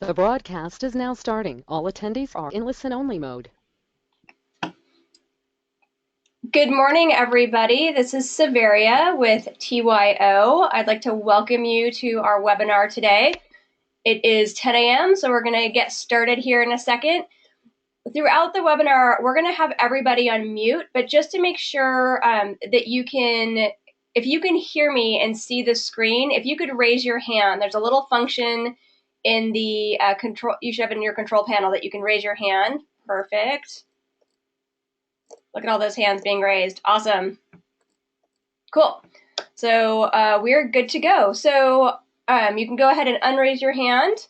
The broadcast is now starting. All attendees are in listen-only mode. Good morning, everybody. This is Severia with TYO. I'd like to welcome you to our webinar today. It is 10 a.m., so we're going to get started here in a second. Throughout the webinar, we're going to have everybody on mute, but just to make sure that you can, if you can hear me and see the screen, if you could raise your hand, there's a little function in the control, you should have in your control panel that you can raise your hand. Perfect. Look at all those hands being raised. Awesome. Cool. So we're good to go. So you can go ahead and unraise your hand.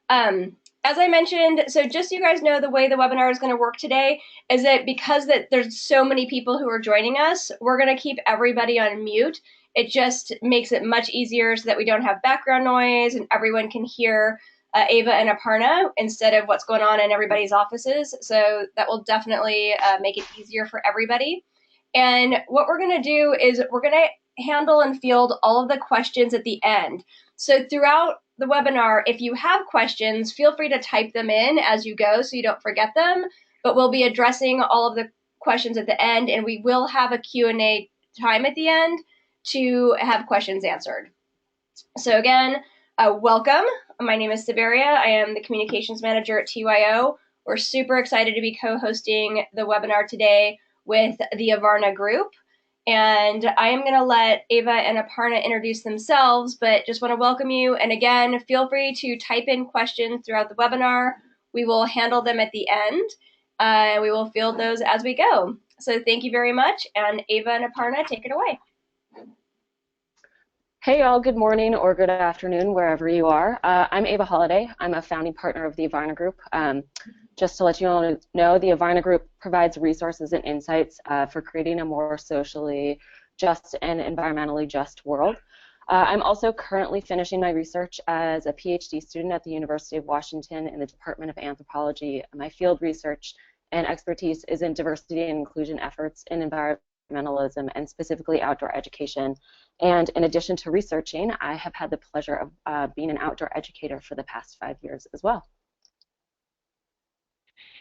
As I mentioned, so just so you guys know, the way the webinar is going to work today is that because there's so many people who are joining us, we're going to keep everybody on mute. It just makes it much easier so that we don't have background noise and everyone can hear Ava and Aparna instead of what's going on in everybody's offices. So that will definitely make it easier for everybody. And what we're going to do is we're going to handle and field all of the questions at the end. So throughout the webinar, if you have questions, feel free to type them in as you go so you don't forget them. But we'll be addressing all of the questions at the end, and we will have a Q&A time at the end to have questions answered. So again, welcome. My name is Severia. I am the Communications Manager at TYO. We're super excited to be co-hosting the webinar today with the Avarna Group. And I am going to let Ava and Aparna introduce themselves, but just want to welcome you. And again, feel free to type in questions throughout the webinar. We will handle them at the end. We will field those as we go. So thank you very much. And Ava and Aparna, take it away. Hey all, good morning or good afternoon, wherever you are. I'm Ava Holliday. I'm a founding partner of the Avarna Group. Just to let you all know, the Avarna Group provides resources and insights for creating a more socially just and environmentally just world. I'm also currently finishing my research as a PhD student at the University of Washington in the Department of Anthropology. My field research and expertise is in diversity and inclusion efforts in environmentalism and specifically outdoor education. And in addition to researching, I have had the pleasure of being an outdoor educator for the past 5 years as well.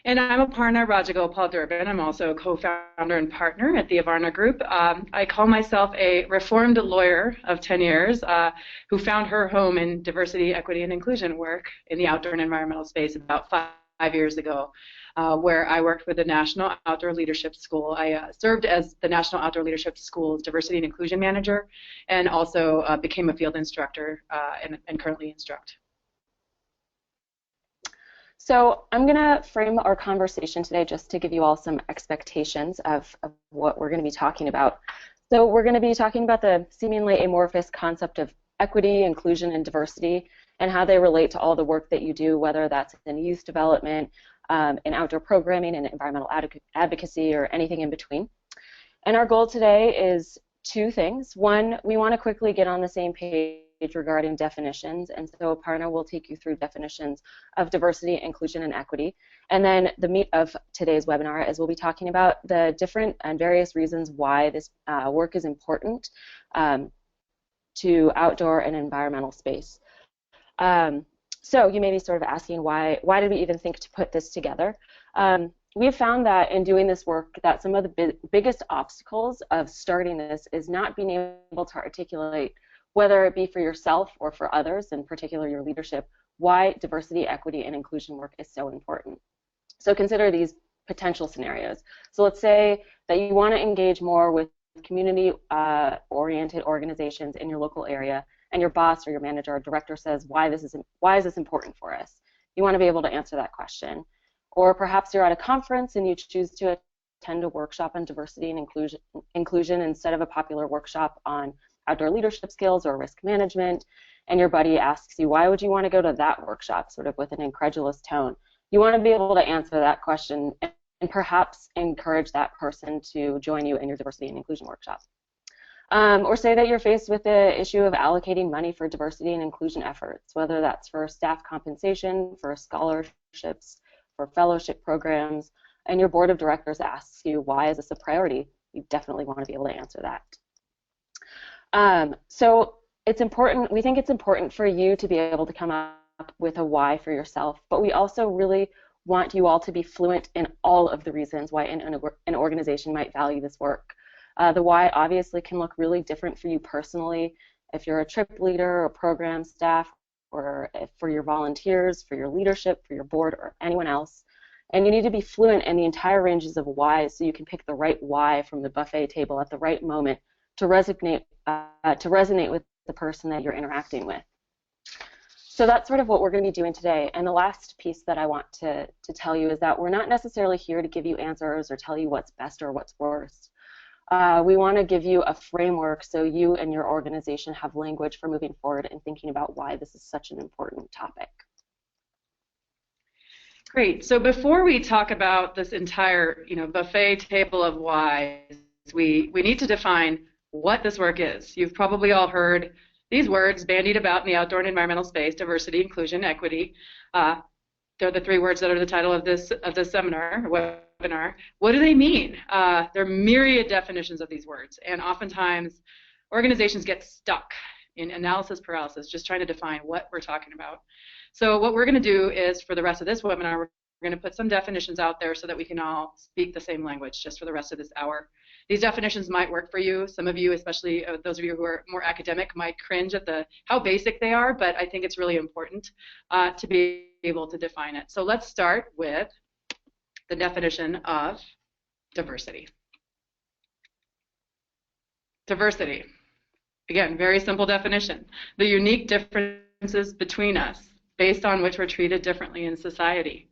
And I'm Aparna Rajagopal Durbin. I'm also a co-founder and partner at the Avarna Group. I call myself a reformed lawyer of 10 years who found her home in diversity, equity, and inclusion work in the outdoor and environmental space about 5 years ago, where I worked with the National Outdoor Leadership School. I served as the National Outdoor Leadership School's Diversity and Inclusion Manager and also became a field instructor and currently instruct. So I'm going to frame our conversation today just to give you all some expectations of what we're going to be talking about. So we're going to be talking about the seemingly amorphous concept of equity, inclusion, and diversity and how they relate to all the work that you do, whether that's in youth development, in outdoor programming, and environmental advocacy, or anything in between. And our goal today is two things. One, we want to quickly get on the same page regarding definitions, and so Aparna will take you through definitions of diversity, inclusion, and equity. And then the meat of today's webinar is we'll be talking about the different and various reasons why this work is important to outdoor and environmental space. So you may be sort of asking why did we even think to put this together? We have found that in doing this work that some of the biggest obstacles of starting this is not being able to articulate, whether it be for yourself or for others, in particular your leadership, why diversity, equity, and inclusion work is so important. So consider these potential scenarios. So let's say that you want to engage more with community-oriented organizations in your local area, and your boss or your manager or director says, why is this important for us? You want to be able to answer that question. Or perhaps you're at a conference and you choose to attend a workshop on diversity and inclusion instead of a popular workshop on outdoor leadership skills or risk management, and your buddy asks you, why would you want to go to that workshop, sort of with an incredulous tone? You want to be able to answer that question and perhaps encourage that person to join you in your diversity and inclusion workshop. Or say that you're faced with the issue of allocating money for diversity and inclusion efforts, whether that's for staff compensation, for scholarships, for fellowship programs, and your board of directors asks you, why is this a priority? You definitely want to be able to answer that. So it's important, we think it's important for you to be able to come up with a why for yourself, but we also really want you all to be fluent in all of the reasons why an organization might value this work. The why obviously can look really different for you personally, if you're a trip leader or program staff, or for your volunteers, for your leadership, for your board, or anyone else. And you need to be fluent in the entire ranges of whys so you can pick the right why from the buffet table at the right moment to resonate with the person that you're interacting with. So that's sort of what we're going to be doing today. And the last piece that I want to tell you is that we're not necessarily here to give you answers or tell you what's best or what's worst. We want to give you a framework so you and your organization have language for moving forward and thinking about why this is such an important topic. Great. So before we talk about this entire, buffet table of whys, we need to define what this work is. You've probably all heard these words bandied about in the outdoor and environmental space: diversity, inclusion, equity. They're the three words that are the title of this seminar, webinar. What do they mean? There are myriad definitions of these words, and oftentimes organizations get stuck in analysis paralysis, just trying to define what we're talking about. So what we're going to do is, for the rest of this webinar, we're going to put some definitions out there so that we can all speak the same language just for the rest of this hour. These definitions might work for you. Some of you, especially those of you who are more academic, might cringe at how basic they are, but I think it's really important to be able to define it. So let's start with the definition of diversity. Diversity. Again, very simple definition. The unique differences between us based on which we're treated differently in society.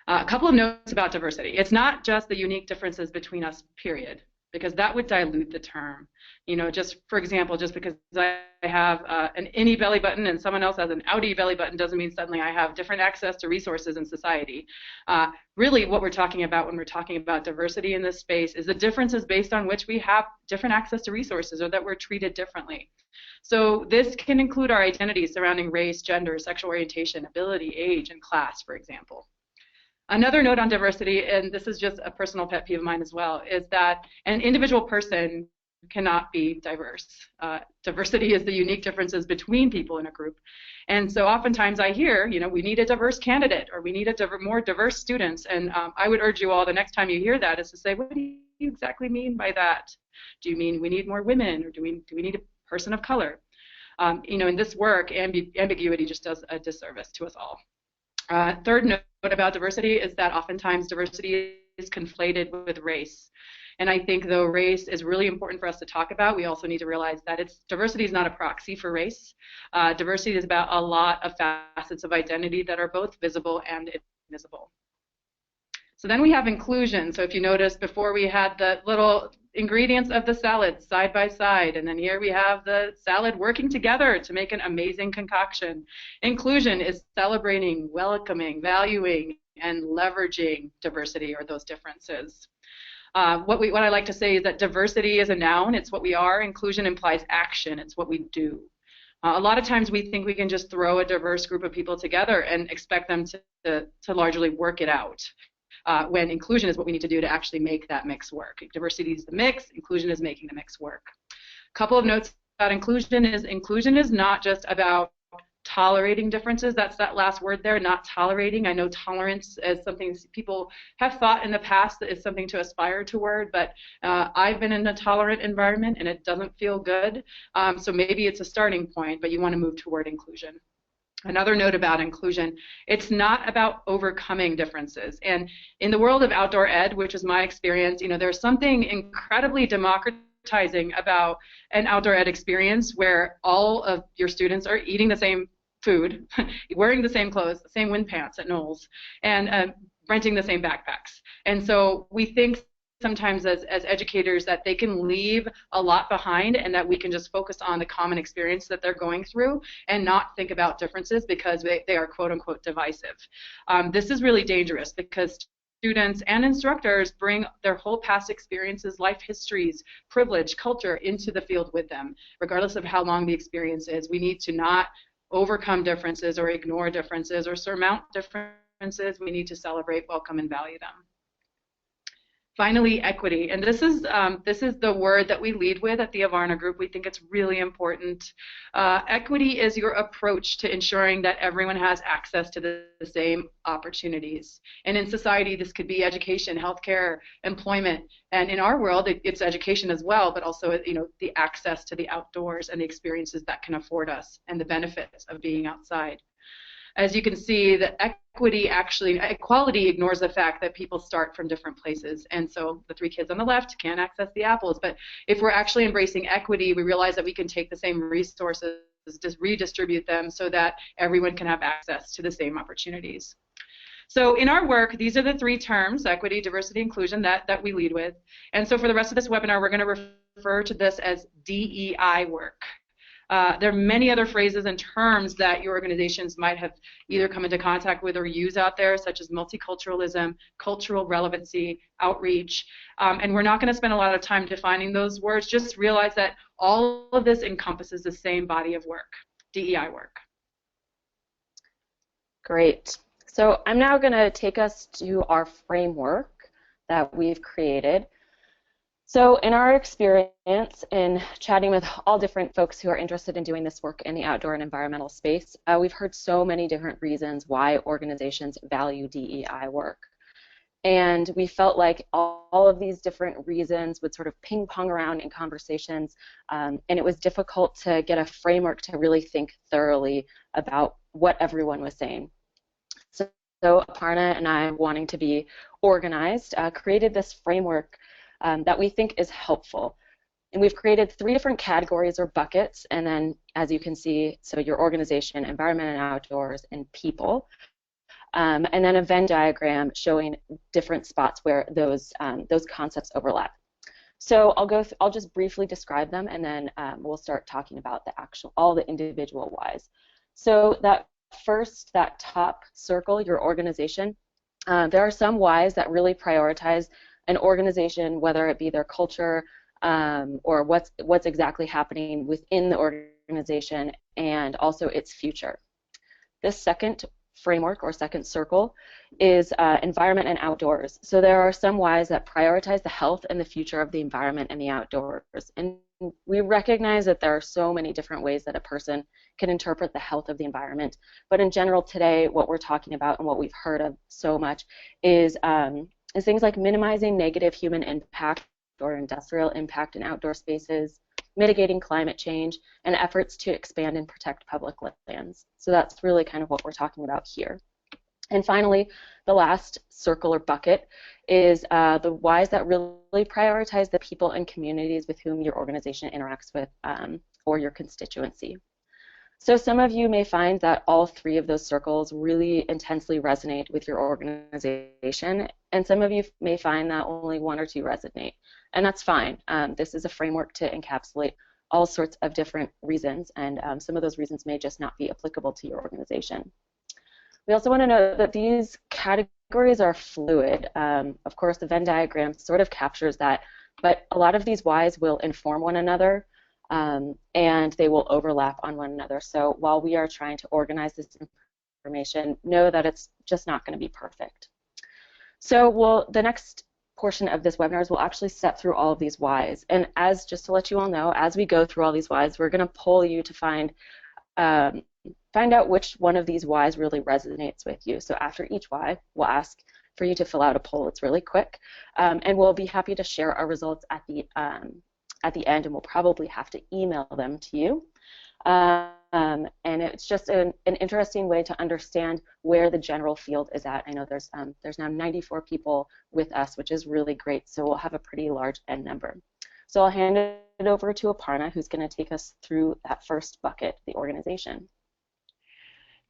A couple of notes about diversity. It's not just the unique differences between us, period, because that would dilute the term. Just for example, just because I have an innie belly button and someone else has an outie belly button doesn't mean suddenly I have different access to resources in society. Really what we're talking about when we're talking about diversity in this space is the differences based on which we have different access to resources or that we're treated differently. So this can include our identities surrounding race, gender, sexual orientation, ability, age, and class, for example. Another note on diversity, and this is just a personal pet peeve of mine as well, is that an individual person cannot be diverse. Diversity is the unique differences between people in a group. And so oftentimes I hear, we need a diverse candidate, or we need more diverse students. And I would urge you all, the next time you hear that, is to say, what do you exactly mean by that? Do you mean we need more women, or do we need a person of color? In this work, ambiguity just does a disservice to us all. Third note about diversity is that oftentimes diversity is conflated with race. And I think though race is really important for us to talk about, we also need to realize that diversity is not a proxy for race. Diversity is about a lot of facets of identity that are both visible and invisible. So then we have inclusion. So if you notice, before we had the little ingredients of the salad side by side, and then here we have the salad working together to make an amazing concoction. Inclusion is celebrating, welcoming, valuing, and leveraging diversity or those differences. What I like to say is that diversity is a noun. It's what we are. Inclusion implies action. It's what we do. A lot of times we think we can just throw a diverse group of people together and expect them to largely work it out. When inclusion is what we need to do to actually make that mix work. Diversity is the mix, inclusion is making the mix work. A couple of notes about inclusion is not just about tolerating differences. That's that last word there, not tolerating. I know tolerance is something people have thought in the past that is something to aspire toward, but I've been in a tolerant environment and it doesn't feel good. So maybe it's a starting point, but you want to move toward inclusion. Another note about inclusion, it's not about overcoming differences. And in the world of outdoor ed, which is my experience, there's something incredibly democratizing about an outdoor ed experience where all of your students are eating the same food, wearing the same clothes, the same wind pants at Knowles, and renting the same backpacks. And so we think sometimes as educators that they can leave a lot behind and that we can just focus on the common experience that they're going through and not think about differences because they are quote unquote divisive. This is really dangerous because students and instructors bring their whole past experiences, life histories, privilege, culture into the field with them, regardless of how long the experience is. We need to not overcome differences or ignore differences or surmount differences. We need to celebrate, welcome, and value them. Finally, equity, and this is the word that we lead with at the Avarna Group. We think it's really important. Equity is your approach to ensuring that everyone has access to the same opportunities. And in society, this could be education, healthcare, employment, and in our world, it's education as well, but also the access to the outdoors and the experiences that can afford us and the benefits of being outside. As you can see, the equality ignores the fact that people start from different places. And so the three kids on the left can't access the apples. But if we're actually embracing equity, we realize that we can take the same resources, just redistribute them so that everyone can have access to the same opportunities. So in our work, these are the three terms, equity, diversity, inclusion, that we lead with. And so for the rest of this webinar, we're going to refer to this as DEI work. There are many other phrases and terms that your organizations might have either come into contact with or use out there, such as multiculturalism, cultural relevancy, outreach, and we're not going to spend a lot of time defining those words. Just realize that all of this encompasses the same body of work, DEI work. Great. So I'm now going to take us to our framework that we've created. So in our experience in chatting with all different folks who are interested in doing this work in the outdoor and environmental space, we've heard so many different reasons why organizations value DEI work. And we felt like all of these different reasons would sort of ping pong around in conversations, and it was difficult to get a framework to really think thoroughly about what everyone was saying. So Aparna and I, wanting to be organized, created this framework that we think is helpful. And we've created three different categories or buckets, and then as you can see, so your organization, environment and outdoors, and people. And then a Venn diagram showing different spots where those concepts overlap. So I'll just briefly describe them, and then we'll start talking about all the individual whys. So that top circle, your organization, there are some whys that really prioritize an organization, whether it be their culture or what's exactly happening within the organization, and also its future. This second framework or second circle is environment and outdoors. So there are some whys that prioritize the health and the future of the environment and the outdoors. And we recognize that there are so many different ways that a person can interpret the health of the environment. But in general today, what we're talking about and what we've heard of so much is things like minimizing negative human impact or industrial impact in outdoor spaces, mitigating climate change, and efforts to expand and protect public lands. So that's really kind of what we're talking about here. And finally, the last circle or bucket is the whys that really prioritize the people and communities with whom your organization interacts with or your constituency. So some of you may find that all three of those circles really intensely resonate with your organization, and some of you may find that only one or two resonate, and that's fine. This is a framework to encapsulate all sorts of different reasons, and some of those reasons may just not be applicable to your organization. We also want to note that these categories are fluid. Of course, the Venn diagram sort of captures that, but a lot of these whys will inform one another, and they will overlap on one another. So while we are trying to organize this information, know that it's just not going to be perfect. So the next portion of this webinar is we'll actually step through all of these whys. And just to let you all know, as we go through all these whys, we're going to poll you to find out which one of these whys really resonates with you. So after each why, we'll ask for you to fill out a poll. It's really quick, and we'll be happy to share our results at the end, and we'll probably have to email them to you. And it's just an interesting way to understand where the general field is at. I know there's now 94 people with us, which is really great, so we'll have a pretty large N number. So I'll hand it over to Aparna, who's going to take us through that first bucket, the organization.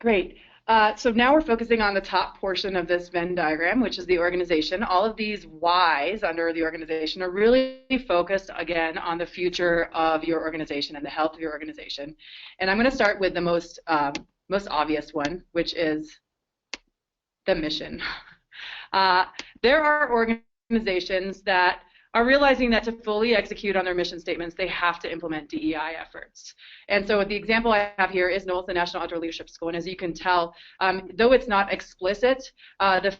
Great. So now we're focusing on the top portion of this Venn diagram, which is the organization. All of these whys under the organization are really focused, again, on the future of your organization and the health of your organization. And I'm going to start with the most obvious one, which is the mission. There are organizations that are realizing that to fully execute on their mission statements, they have to implement DEI efforts. And so the example I have here is NOLS, the National Outdoor Leadership School, and as you can tell, though it's not explicit, the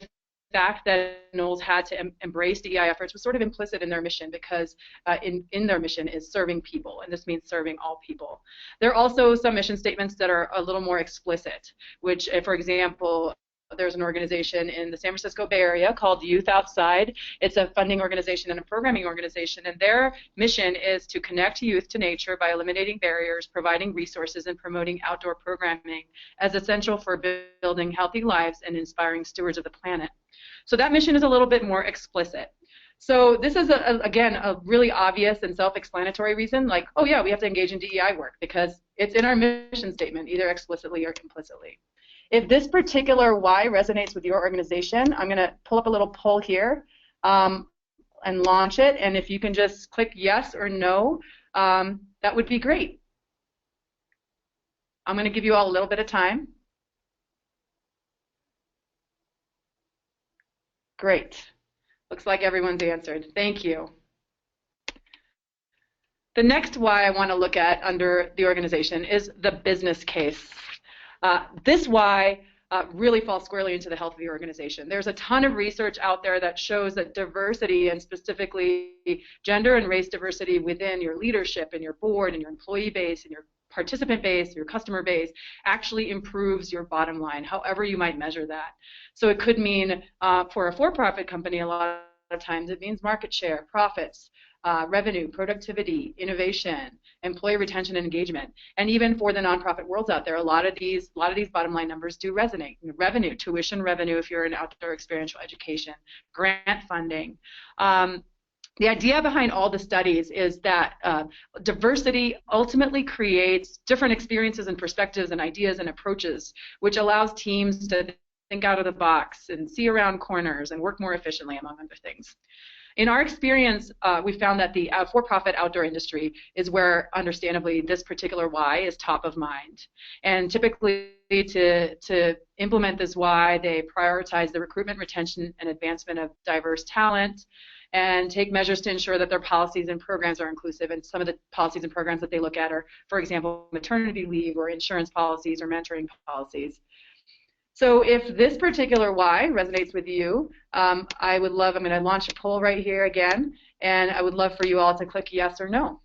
fact that Knowles had to embrace DEI efforts was sort of implicit in their mission, because in their mission is serving people, and this means serving all people. There are also some mission statements that are a little more explicit, which, for example, there's an organization in the San Francisco Bay Area called Youth Outside. It's a funding organization and a programming organization, and their mission is to connect youth to nature by eliminating barriers, providing resources, and promoting outdoor programming as essential for building healthy lives and inspiring stewards of the planet. So that mission is a little bit more explicit. So this is, again, a really obvious and self-explanatory reason, like, oh yeah, we have to engage in DEI work because it's in our mission statement, either explicitly or implicitly. If this particular why resonates with your organization, I'm going to pull up a little poll here and launch it, and if you can just click yes or no, that would be great. I'm going to give you all a little bit of time. Great. Looks like everyone's answered. Thank you. The next why I want to look at under the organization is the business case. This why really falls squarely into the health of the organization. There's a ton of research out there that shows that diversity, and specifically gender and race diversity within your leadership and your board and your employee base and your participant base, your customer base, actually improves your bottom line, however you might measure that. So it could mean, for a for-profit company, a lot of times it means market share, profits, revenue, productivity, innovation, employee retention and engagement. And even for the nonprofit worlds out there, a lot of these bottom line numbers do resonate. Revenue, tuition revenue if you're in outdoor experiential education, grant funding. The idea behind all the studies is that diversity ultimately creates different experiences and perspectives and ideas and approaches, which allows teams to think out of the box and see around corners and work more efficiently, among other things. In our experience, we found that the for-profit outdoor industry is where, understandably, this particular why is top of mind. And typically, to implement this why, they prioritize the recruitment, retention, and advancement of diverse talent, and take measures to ensure that their policies and programs are inclusive. And some of the policies and programs that they look at are, for example, maternity leave or insurance policies or mentoring policies. So if this particular why resonates with you, I'm going to launch a poll right here again, and I would love for you all to click yes or no.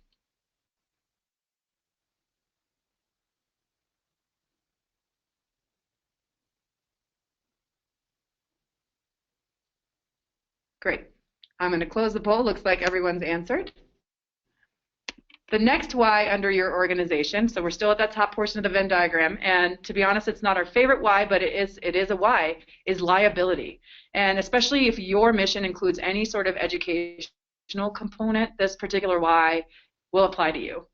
Great. I'm going to close the poll. Looks like everyone's answered. The next why under your organization, so we're still at that top portion of the Venn diagram, and to be honest, it's not our favorite why, but it is a why, is liability. And especially if your mission includes any sort of educational component, this particular why will apply to you.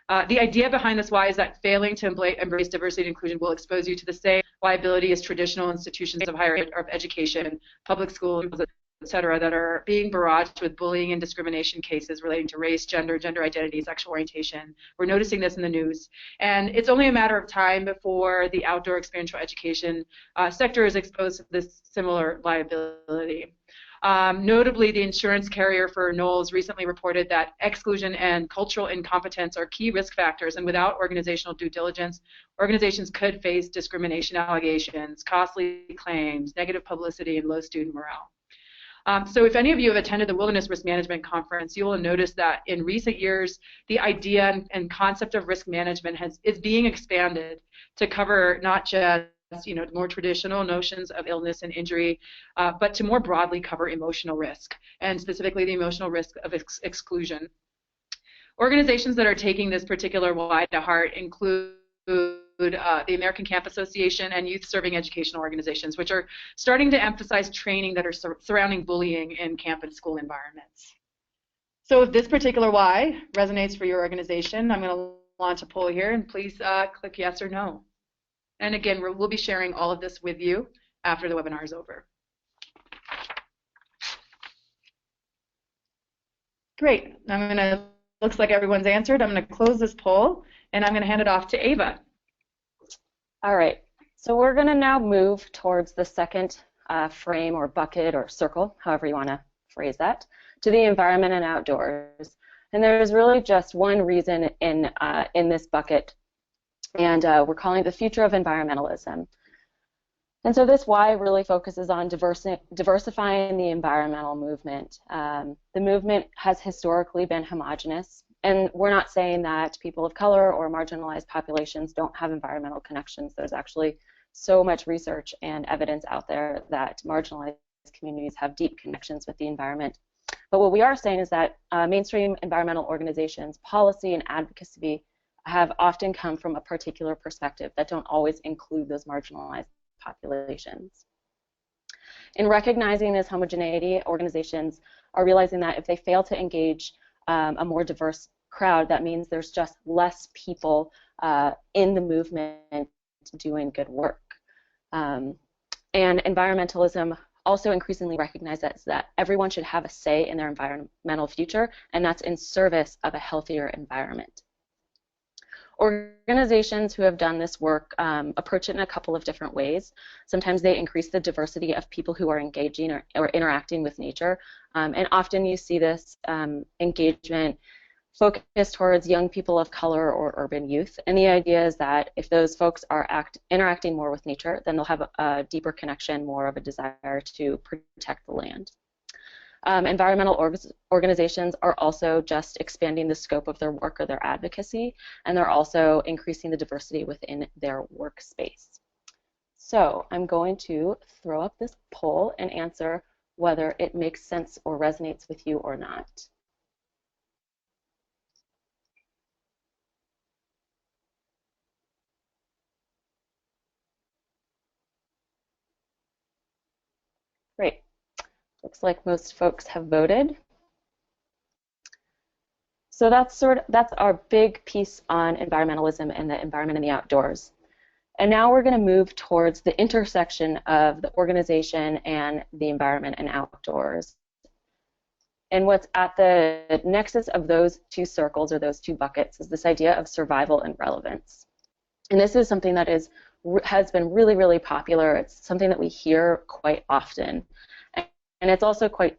The idea behind this why is that failing to embrace diversity and inclusion will expose you to the same liability as traditional institutions of higher education, public schools, etc., that are being barraged with bullying and discrimination cases relating to race, gender identity, sexual orientation. We're noticing this in the news. And it's only a matter of time before the outdoor experiential education sector is exposed to this similar liability. Notably, the insurance carrier for Knowles recently reported that exclusion and cultural incompetence are key risk factors, and without organizational due diligence, organizations could face discrimination allegations, costly claims, negative publicity, and low student morale. So if any of you have attended the Wilderness Risk Management Conference, you will notice that in recent years, the idea and concept of risk management is being expanded to cover not just more traditional notions of illness and injury, but to more broadly cover emotional risk, and specifically the emotional risk of exclusion. Organizations that are taking this particular why to heart include the American Camp Association and youth serving educational organizations, which are starting to emphasize training that are surrounding bullying in camp and school environments. So if this particular why resonates for your organization, I'm going to launch a poll here, and please click yes or no. And again, we'll be sharing all of this with you after the webinar is over. Great. Looks like everyone's answered. I'm going to close this poll, and I'm going to hand it off to Ava. All right, so we're going to now move towards the second frame or bucket or circle, however you want to phrase that, to the environment and outdoors. And there's really just one reason in this bucket, and we're calling it the future of environmentalism. And so this why really focuses on diversifying the environmental movement. The movement has historically been homogenous, and we're not saying that people of color or marginalized populations don't have environmental connections. There's actually so much research and evidence out there that marginalized communities have deep connections with the environment. But what we are saying is that mainstream environmental organizations, policy, and advocacy have often come from a particular perspective that don't always include those marginalized populations. In recognizing this homogeneity, organizations are realizing that if they fail to engage a more diverse crowd, that means there's just less people in the movement doing good work. And environmentalism also increasingly recognizes that everyone should have a say in their environmental future, and that's in service of a healthier environment. Organizations who have done this work approach it in a couple of different ways. Sometimes they increase the diversity of people who are engaging or interacting with nature, and often you see this engagement focused towards young people of color or urban youth. And the idea is that if those folks are interacting more with nature, then they'll have a deeper connection, more of a desire to protect the land. Environmental organizations are also just expanding the scope of their work or their advocacy, and they're also increasing the diversity within their workspace. So I'm going to throw up this poll and answer whether it makes sense or resonates with you or not. Great. Looks like most folks have voted. So that's our big piece on environmentalism and the environment and the outdoors. And now we're going to move towards the intersection of the organization and the environment and outdoors. And what's at the nexus of those two circles or those two buckets is this idea of survival and relevance. And this is something that has been really, really popular. It's something that we hear quite often. And it's also quite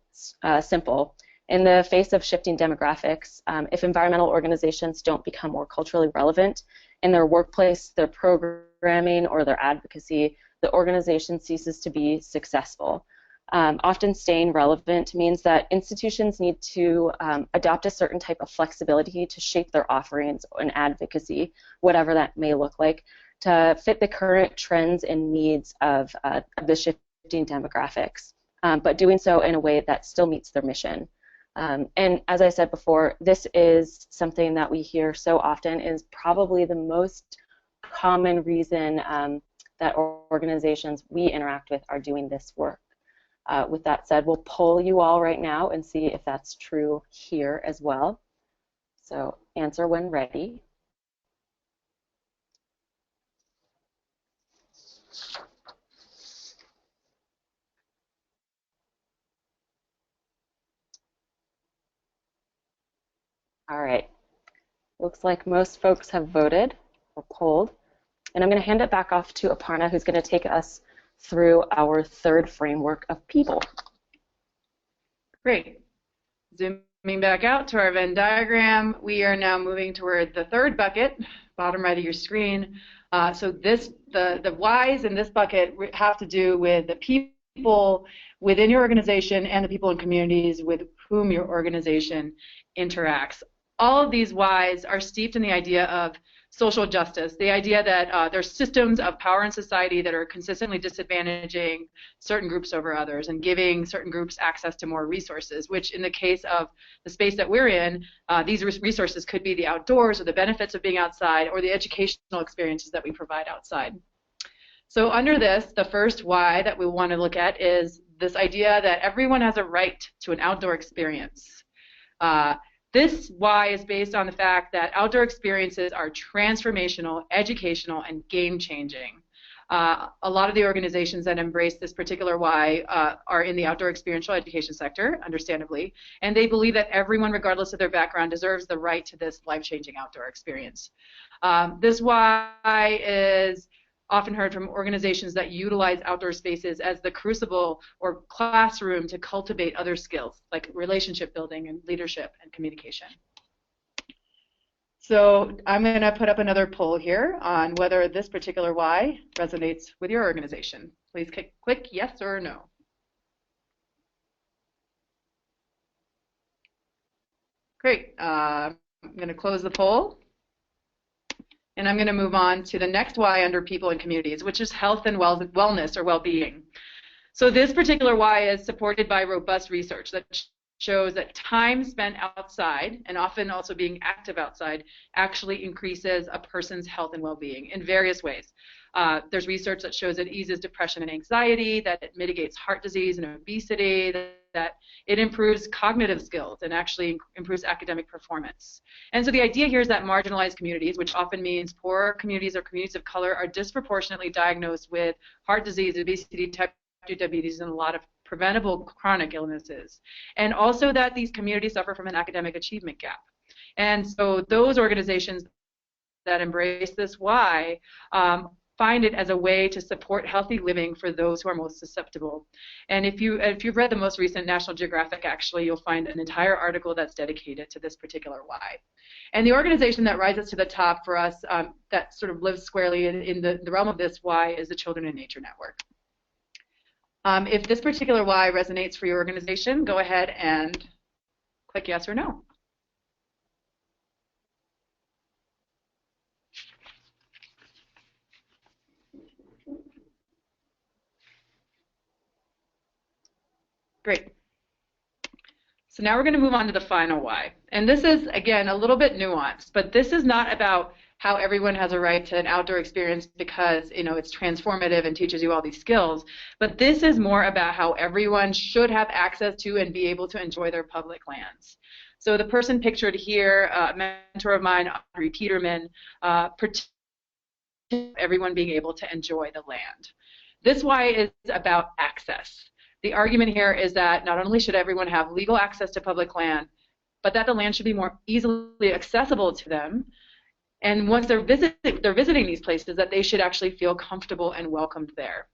simple. In the face of shifting demographics, if environmental organizations don't become more culturally relevant in their workplace, their programming, or their advocacy, the organization ceases to be successful. Often staying relevant means that institutions need to adopt a certain type of flexibility to shape their offerings and advocacy, whatever that may look like, to fit the current trends and needs of the shifting demographics, but doing so in a way that still meets their mission. And as I said before, this is something that we hear so often, is probably the most common reason that organizations we interact with are doing this work. With that said, we'll poll you all right now and see if that's true here as well. So answer when ready. All right. Looks like most folks have voted or polled. And I'm going to hand it back off to Aparna, who's going to take us through our third framework of people. Great. Zooming back out to our Venn diagram, we are now moving toward the third bucket, bottom right of your screen. So the whys in this bucket have to do with the people within your organization and the people in communities with whom your organization interacts. All of these whys are steeped in the idea of social justice, the idea that there's systems of power in society that are consistently disadvantaging certain groups over others and giving certain groups access to more resources, which in the case of the space that we're in, these resources could be the outdoors or the benefits of being outside or the educational experiences that we provide outside. So under this, the first why that we want to look at is this idea that everyone has a right to an outdoor experience. This why is based on the fact that outdoor experiences are transformational, educational, and game-changing. A lot of the organizations that embrace this particular why are in the outdoor experiential education sector, understandably, and they believe that everyone, regardless of their background, deserves the right to this life-changing outdoor experience. This why is often heard from organizations that utilize outdoor spaces as the crucible or classroom to cultivate other skills like relationship building and leadership and communication. So I'm going to put up another poll here on whether this particular why resonates with your organization. Please click yes or no. Great. I'm going to close the poll. And I'm going to move on to the next Y under people and communities, which is health and wellness or well-being. So this particular Y is supported by robust research that shows that time spent outside, and often also being active outside, actually increases a person's health and well-being in various ways. There's research that shows it eases depression and anxiety, that it mitigates heart disease and obesity, that it improves cognitive skills and actually improves academic performance. And so the idea here is that marginalized communities, which often means poor communities or communities of color, are disproportionately diagnosed with heart disease, obesity, type 2 diabetes, and a lot of preventable chronic illnesses. And also that these communities suffer from an academic achievement gap. And so those organizations that embrace this Y find it as a way to support healthy living for those who are most susceptible. And if you've read the most recent National Geographic, actually, you'll find an entire article that's dedicated to this particular Y. And the organization that rises to the top for us that sort of lives squarely in the realm of this Y is the Children in Nature Network. If this particular Y resonates for your organization, go ahead and click yes or no. Great. So now we're going to move on to the final Y. And this is, again, a little bit nuanced, but this is not about how everyone has a right to an outdoor experience because, you know, it's transformative and teaches you all these skills, but this is more about how everyone should have access to and be able to enjoy their public lands. So the person pictured here, a mentor of mine, Audrey Peterman, everyone being able to enjoy the land. This Y is about access. The argument here is that not only should everyone have legal access to public land, but that the land should be more easily accessible to them. And once they're visiting these places, that they should actually feel comfortable and welcomed there.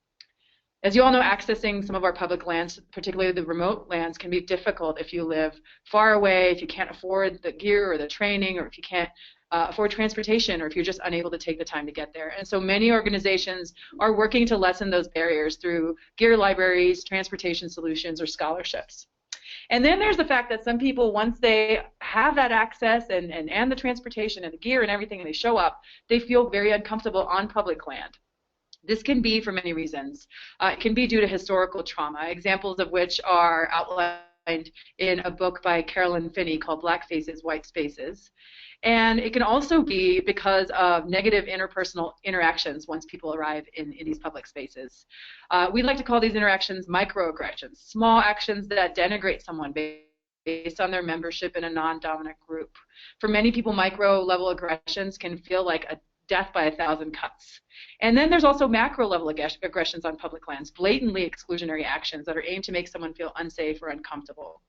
As you all know, accessing some of our public lands, particularly the remote lands, can be difficult if you live far away, if you can't afford the gear or the training, or if you can't afford transportation, or if you're just unable to take the time to get there. And so many organizations are working to lessen those barriers through gear libraries, transportation solutions, or scholarships. And then there's the fact that some people, once they have that access and the transportation and the gear and everything, and they show up, they feel very uncomfortable on public land. This can be for many reasons. It can be due to historical trauma, examples of which are outlined in a book by Carolyn Finney called Black Faces, White Spaces. And it can also be because of negative interpersonal interactions once people arrive in these public spaces. We like to call these interactions microaggressions, small actions that denigrate someone based on their membership in a non-dominant group. For many people, micro-level aggressions can feel like a death by 1,000 cuts. And then there's also macro-level aggressions on public lands, blatantly exclusionary actions that are aimed to make someone feel unsafe or uncomfortable.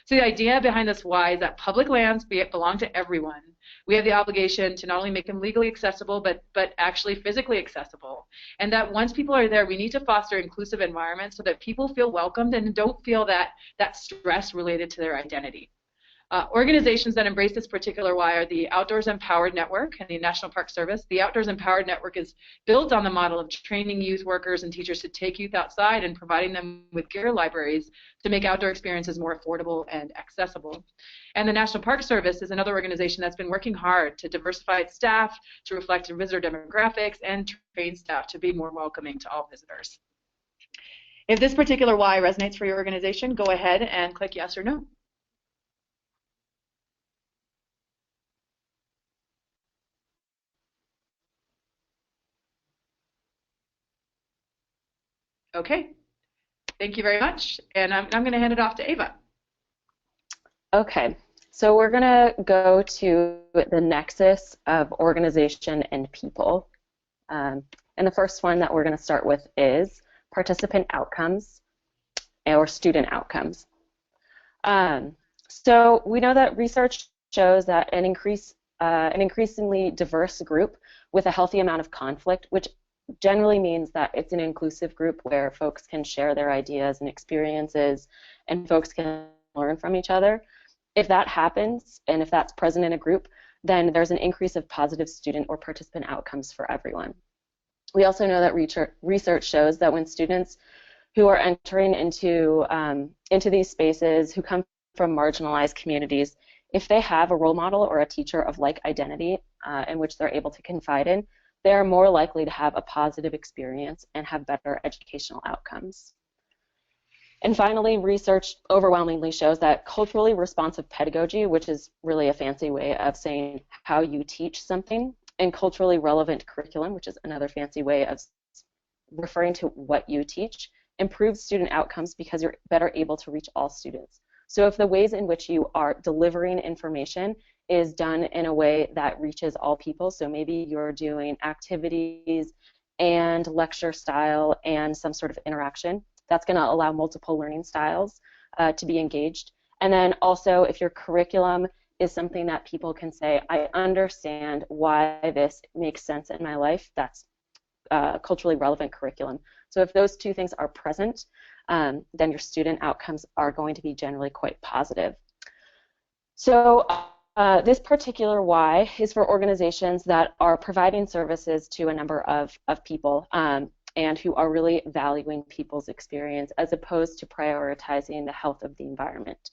So the idea behind this Y is that public lands belong to everyone. We have the obligation to not only make them legally accessible, but actually physically accessible. And that once people are there, we need to foster inclusive environments so that people feel welcomed and don't feel that stress related to their identity. Organizations that embrace this particular Y are the Outdoors Empowered Network and the National Park Service. The Outdoors Empowered Network is built on the model of training youth workers and teachers to take youth outside and providing them with gear libraries to make outdoor experiences more affordable and accessible. And the National Park Service is another organization that's been working hard to diversify its staff, to reflect visitor demographics, and train staff to be more welcoming to all visitors. If this particular Y resonates for your organization, go ahead and click yes or no. Okay, thank you very much, and I'm going to hand it off to Ava. Okay, so we're going to go to the nexus of organization and people. And the first one that we're going to start with is participant outcomes or student outcomes. So we know that research shows that an increasingly diverse group with a healthy amount of conflict, which generally means that it's an inclusive group where folks can share their ideas and experiences and folks can learn from each other. If that happens and if that's present in a group, then there's an increase of positive student or participant outcomes for everyone. We also know that research shows that when students who are entering into these spaces, who come from marginalized communities, if they have a role model or a teacher of like identity in which they're able to confide in, they're more likely to have a positive experience and have better educational outcomes. And finally, research overwhelmingly shows that culturally responsive pedagogy, which is really a fancy way of saying how you teach something, and culturally relevant curriculum, which is another fancy way of referring to what you teach, improves student outcomes because you're better able to reach all students. So if the ways in which you are delivering information is done in a way that reaches all people, so maybe you're doing activities and lecture style and some sort of interaction, that's going to allow multiple learning styles to be engaged. And then also if your curriculum is something that people can say, I understand why this makes sense in my life, that's culturally relevant curriculum. So if those two things are present, then your student outcomes are going to be generally quite positive. So this particular why is for organizations that are providing services to a number of people and who are really valuing people's experience as opposed to prioritizing the health of the environment.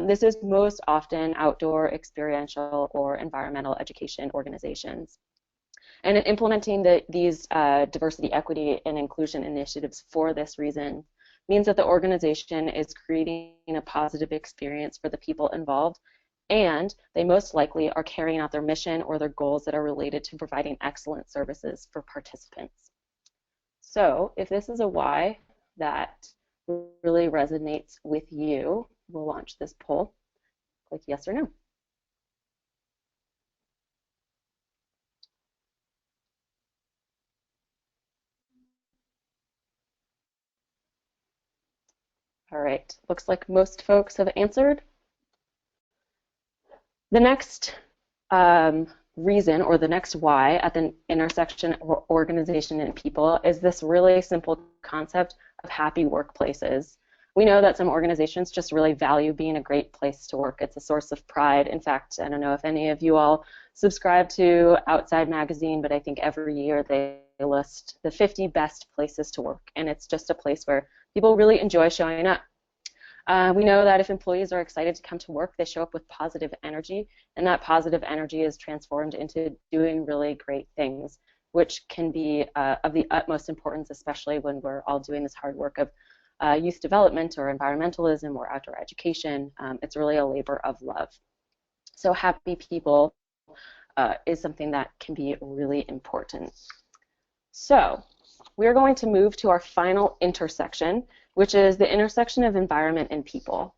This is most often outdoor, experiential, or environmental education organizations. And in implementing these diversity, equity, and inclusion initiatives for this reason means that the organization is creating a positive experience for the people involved, and they most likely are carrying out their mission or their goals that are related to providing excellent services for participants. So if this is a why that really resonates with you, we'll launch this poll. Click yes or no. All right, looks like most folks have answered. The next reason, or the next why at the intersection of organization and people, is this really simple concept of happy workplaces. We know that some organizations just really value being a great place to work. It's a source of pride. In fact, I don't know if any of you all subscribe to Outside Magazine, but I think every year they list the 50 best places to work, and it's just a place where people really enjoy showing up. We know that if employees are excited to come to work, they show up with positive energy, and that positive energy is transformed into doing really great things, which can be of the utmost importance, especially when we're all doing this hard work of youth development or environmentalism or outdoor education. It's really a labor of love. So happy people is something that can be really important. So we're going to move to our final intersection, which is the intersection of environment and people.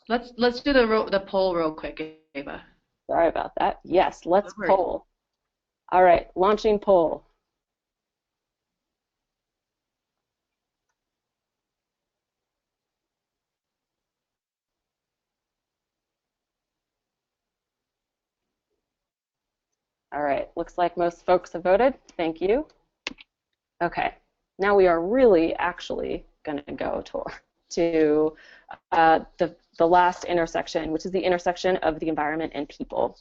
Let's do the poll real quick, Ava. Sorry about that. Yes, let's poll. All right, launching poll. All right, looks like most folks have voted. Thank you. Okay, now we are really actually going to go to the last intersection, which is the intersection of the environment and people.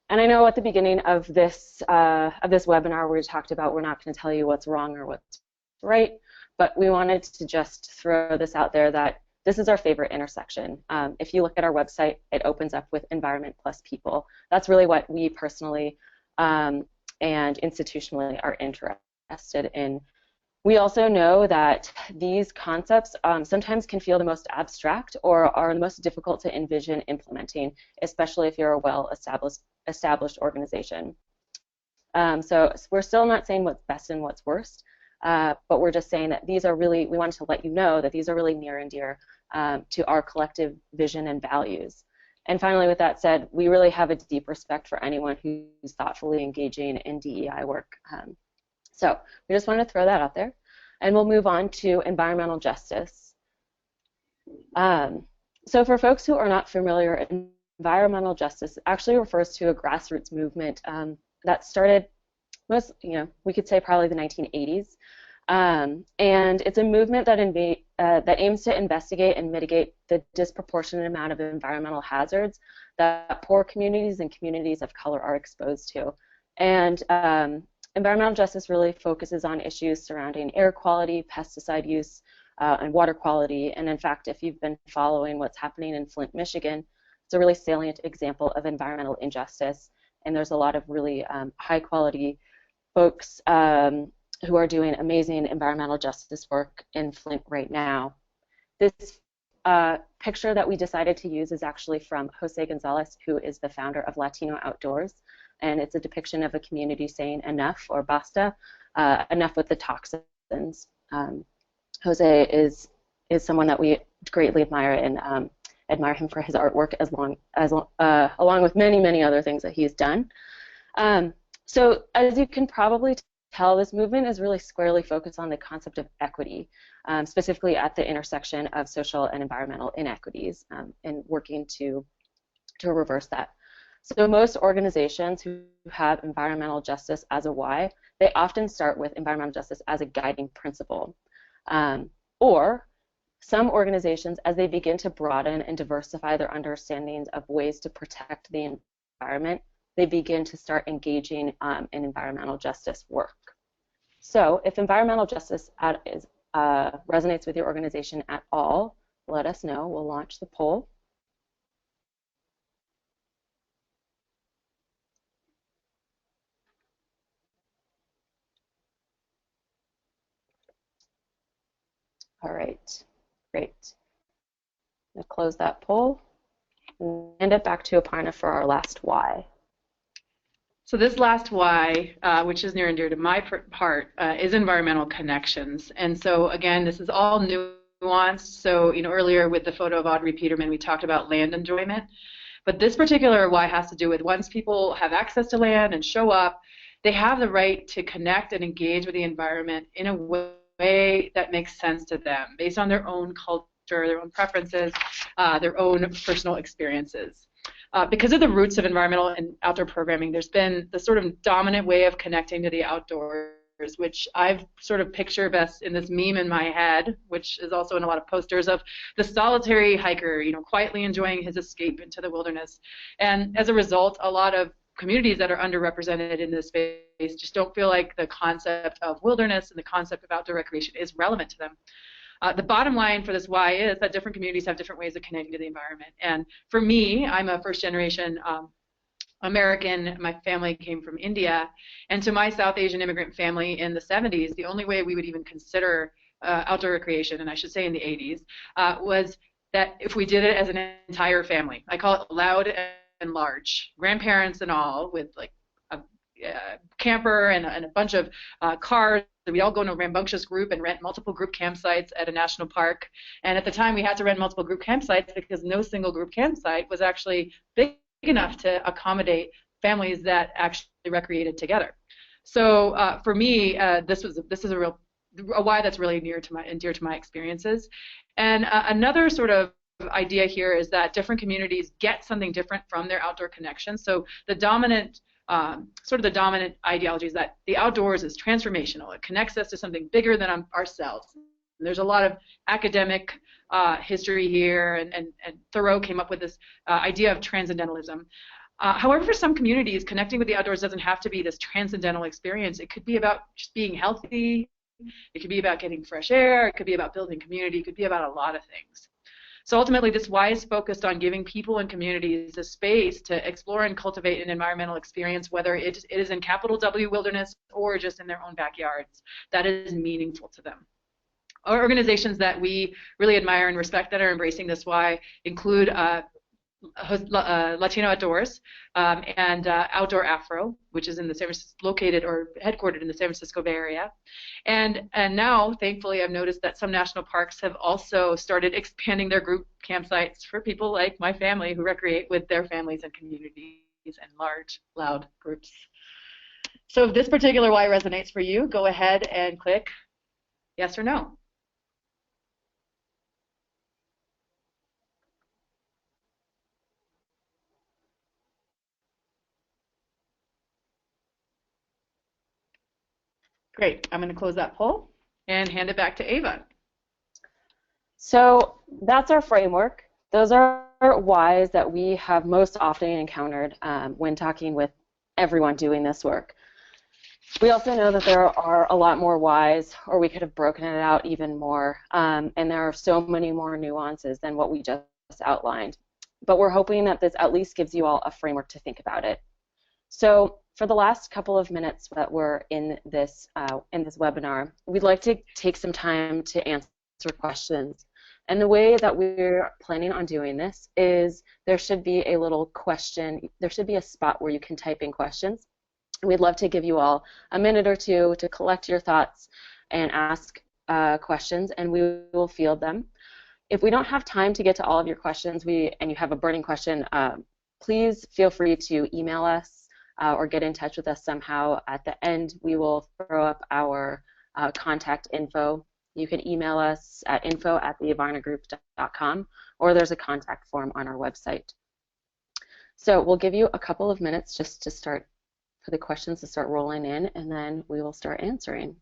And I know at the beginning of this webinar we talked about we're not going to tell you what's wrong or what's right, but we wanted to just throw this out there that this is our favorite intersection. If you look at our website, it opens up with environment plus people. That's really what we personally and institutionally are interested in. We also know that these concepts sometimes can feel the most abstract or are the most difficult to envision implementing, especially if you're a well-established organization. So we're still not saying what's best and what's worst, but we're just saying that these are really, we wanted to let you know that these are really near and dear to our collective vision and values. And finally, with that said, we really have a deep respect for anyone who's thoughtfully engaging in DEI work. So we just wanted to throw that out there. And we'll move on to environmental justice. So for folks who are not familiar, environmental justice actually refers to a grassroots movement that started we could say probably the 1980s. And it's a movement that aims to investigate and mitigate the disproportionate amount of environmental hazards that poor communities and communities of color are exposed to. And Environmental justice really focuses on issues surrounding air quality, pesticide use, and water quality. And in fact, if you've been following what's happening in Flint, Michigan, it's a really salient example of environmental injustice. And there's a lot of really high quality folks who are doing amazing environmental justice work in Flint right now. This picture that we decided to use is actually from Jose Gonzalez, who is the founder of Latino Outdoors, and it's a depiction of a community saying enough or basta, enough with the toxins. Jose is someone that we greatly admire and admire him for his artwork along with many other things that he's done. So as you can probably tell, this movement is really squarely focused on the concept of equity, specifically at the intersection of social and environmental inequities, and working to reverse that. So most organizations who have environmental justice as a why, they often start with environmental justice as a guiding principle. Or some organizations, as they begin to broaden and diversify their understandings of ways to protect the environment, they begin to start engaging in environmental justice work. So if environmental justice resonates with your organization at all, let us know. We'll launch the poll. All right, great. I'm going to close that poll and hand it back to Aparna for our last why. So this last why, which is near and dear to my heart, is environmental connections. And so again, this is all nuanced. So earlier with the photo of Audrey Peterman, we talked about land enjoyment. But this particular why has to do with once people have access to land and show up, they have the right to connect and engage with the environment in a way that makes sense to them, based on their own culture, their own preferences, their own personal experiences. Because of the roots of environmental and outdoor programming, there's been the sort of dominant way of connecting to the outdoors, which I've sort of pictured best in this meme in my head, which is also in a lot of posters, of the solitary hiker, quietly enjoying his escape into the wilderness. And as a result, a lot of communities that are underrepresented in this space just don't feel like the concept of wilderness and the concept of outdoor recreation is relevant to them. The bottom line for this why is that different communities have different ways of connecting to the environment. And for me, I'm a first-generation American. My family came from India. And to my South Asian immigrant family in the 70s, the only way we would even consider outdoor recreation, and I should say in the 80s, was that if we did it as an entire family. I call it loud and large, grandparents and all, with like a camper and a bunch of cars. We all go in a rambunctious group and rent multiple group campsites at a national park. And at the time, we had to rent multiple group campsites because no single group campsite was actually big enough to accommodate families that actually recreated together. So for me, this is a why that's really near to my dear to my experiences. And another sort of idea here is that different communities get something different from their outdoor connection. So the dominant the dominant ideology is that the outdoors is transformational. It connects us to something bigger than ourselves. And there's a lot of academic history here, and Thoreau came up with this idea of transcendentalism. However, for some communities, connecting with the outdoors doesn't have to be this transcendental experience. It could be about just being healthy. It could be about getting fresh air. It could be about building community. It could be about a lot of things. So ultimately, this why is focused on giving people and communities a space to explore and cultivate an environmental experience, whether it is in capital W wilderness or just in their own backyards, that is meaningful to them. Our organizations that we really admire and respect that are embracing this why include Latino Outdoors and Outdoor Afro, which is in the located or headquartered in the San Francisco Bay Area. And now, thankfully, I've noticed that some national parks have also started expanding their group campsites for people like my family who recreate with their families and communities in large, loud groups. So if this particular why resonates for you, go ahead and click yes or no. Great. I'm going to close that poll and hand it back to Ava. So that's our framework. Those are whys that we have most often encountered when talking with everyone doing this work. We also know that there are a lot more whys, or we could have broken it out even more, and there are so many more nuances than what we just outlined. But we're hoping that this at least gives you all a framework to think about it. So for the last couple of minutes that we're in this webinar, we'd like to take some time to answer questions. And the way that we're planning on doing this is there should be a little question, there should be a spot where you can type in questions. We'd love to give you all a minute or two to collect your thoughts and ask questions, and we will field them. If we don't have time to get to all of your questions and you have a burning question, please feel free to email us or get in touch with us somehow. At the end, we will throw up our contact info. You can email us at info@theavarnagroup.com, or there's a contact form on our website. So we'll give you a couple of minutes just to start, for the questions to start rolling in, and then we will start answering.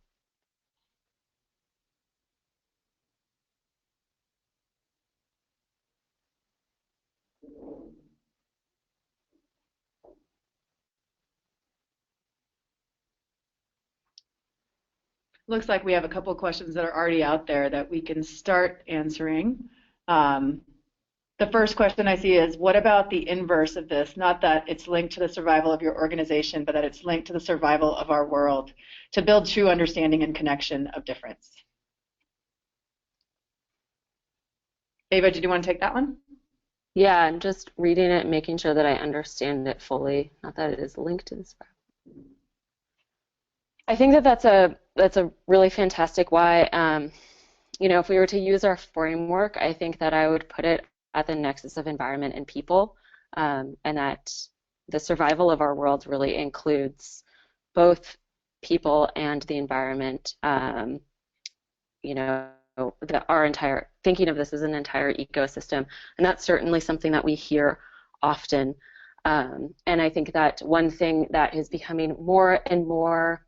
Looks like we have a couple of questions that are already out there that we can start answering. The first question I see is, what about the inverse of this? Not that it's linked to the survival of your organization, but that it's linked to the survival of our world, to build true understanding and connection of difference. Ava, did you want to take that one? Yeah, I'm just reading it, making sure that I understand it fully, not that it is linked to the survival. I think that that's a really fantastic why. You know, if we were to use our framework, I think that I would put it at the nexus of environment and people, and that the survival of our world really includes both people and the environment. You know, thinking of this as an entire ecosystem, and that's certainly something that we hear often. And I think that one thing that is becoming more and more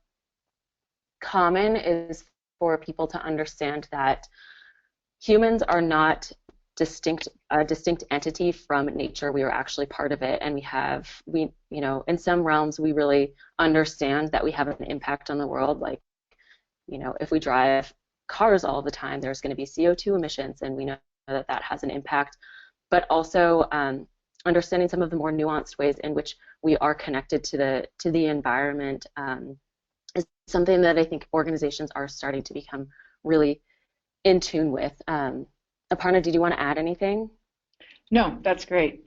common is for people to understand that humans are not a distinct entity from nature. We are actually part of it, and we you know, in some realms we really understand that we have an impact on the world. Like, you know, if we drive cars all the time, there's going to be CO2 emissions, and we know that that has an impact. But also understanding some of the more nuanced ways in which we are connected to the environment is something that I think organizations are starting to become really in tune with. Aparna, did you want to add anything? No, that's great.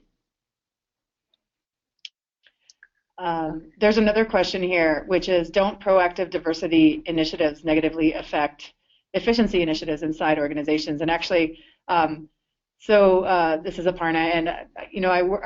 There's another question here, which is, don't proactive diversity initiatives negatively affect efficiency initiatives inside organizations? And actually, this is Aparna, and you know,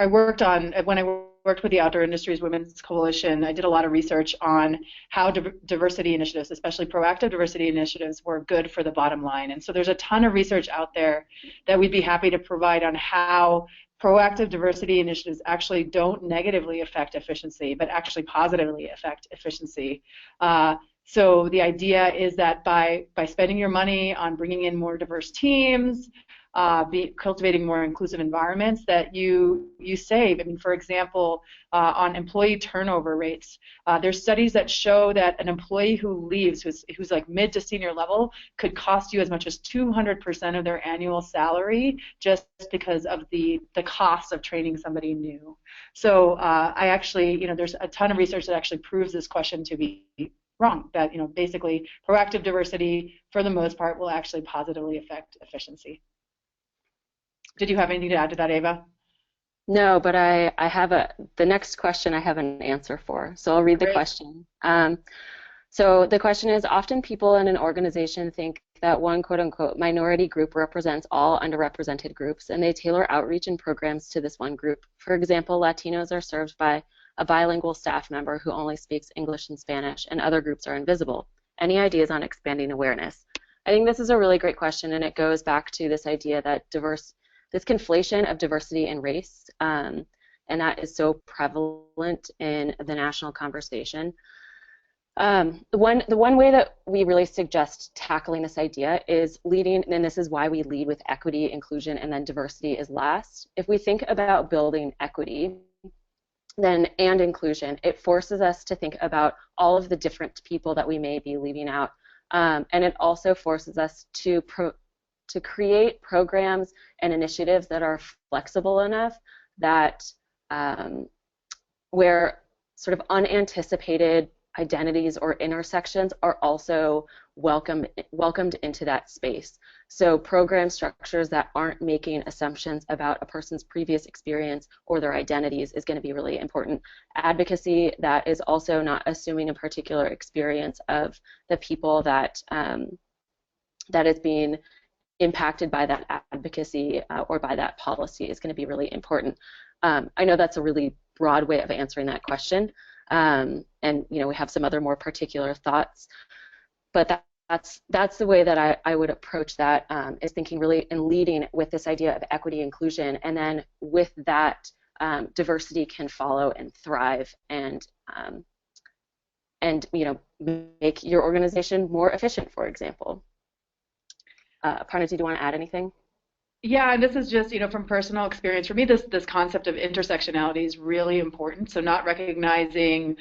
when I worked with the Outdoor Industries Women's Coalition, I did a lot of research on how diversity initiatives, especially proactive diversity initiatives, were good for the bottom line. And so there's a ton of research out there that we'd be happy to provide on how proactive diversity initiatives actually don't negatively affect efficiency, but actually positively affect efficiency. So the idea is that by spending your money on bringing in more diverse teams, cultivating more inclusive environments, that you save. I mean, for example, on employee turnover rates, there's studies that show that an employee who leaves, who's like mid to senior level, could cost you as much as 200% of their annual salary just because of the cost of training somebody new. So I actually, you know, there's a ton of research that actually proves this question to be wrong, that, you know, basically proactive diversity for the most part will actually positively affect efficiency. Did you have anything to add to that, Ava? No, but I have the next question I have an answer for. So I'll read the question. So the question is, often people in an organization think that one quote-unquote minority group represents all underrepresented groups, and they tailor outreach and programs to this one group. For example, Latinos are served by a bilingual staff member who only speaks English and Spanish, and other groups are invisible. Any ideas on expanding awareness? I think this is a really great question, and it goes back to this idea that this conflation of diversity and race, and that is so prevalent in the national conversation. The one way that we really suggest tackling this idea is leading, and this is why we lead with equity, inclusion, and then diversity is last. If we think about building equity, then and inclusion, it forces us to think about all of the different people that we may be leaving out. And it also forces us to create programs and initiatives that are flexible enough that where sort of unanticipated identities or intersections are also welcomed into that space. So program structures that aren't making assumptions about a person's previous experience or their identities is going to be really important. Advocacy that is also not assuming a particular experience of the people that that is being impacted by that advocacy or by that policy is going to be really important. I know that's a really broad way of answering that question, and we have some other more particular thoughts, but that's the way that I would approach that, is thinking really and leading with this idea of equity inclusion, and then with that diversity can follow and thrive and make your organization more efficient, for example. Pranati, do you want to add anything? Yeah, and this is just, from personal experience. For me, this concept of intersectionality is really important. So not recognizing,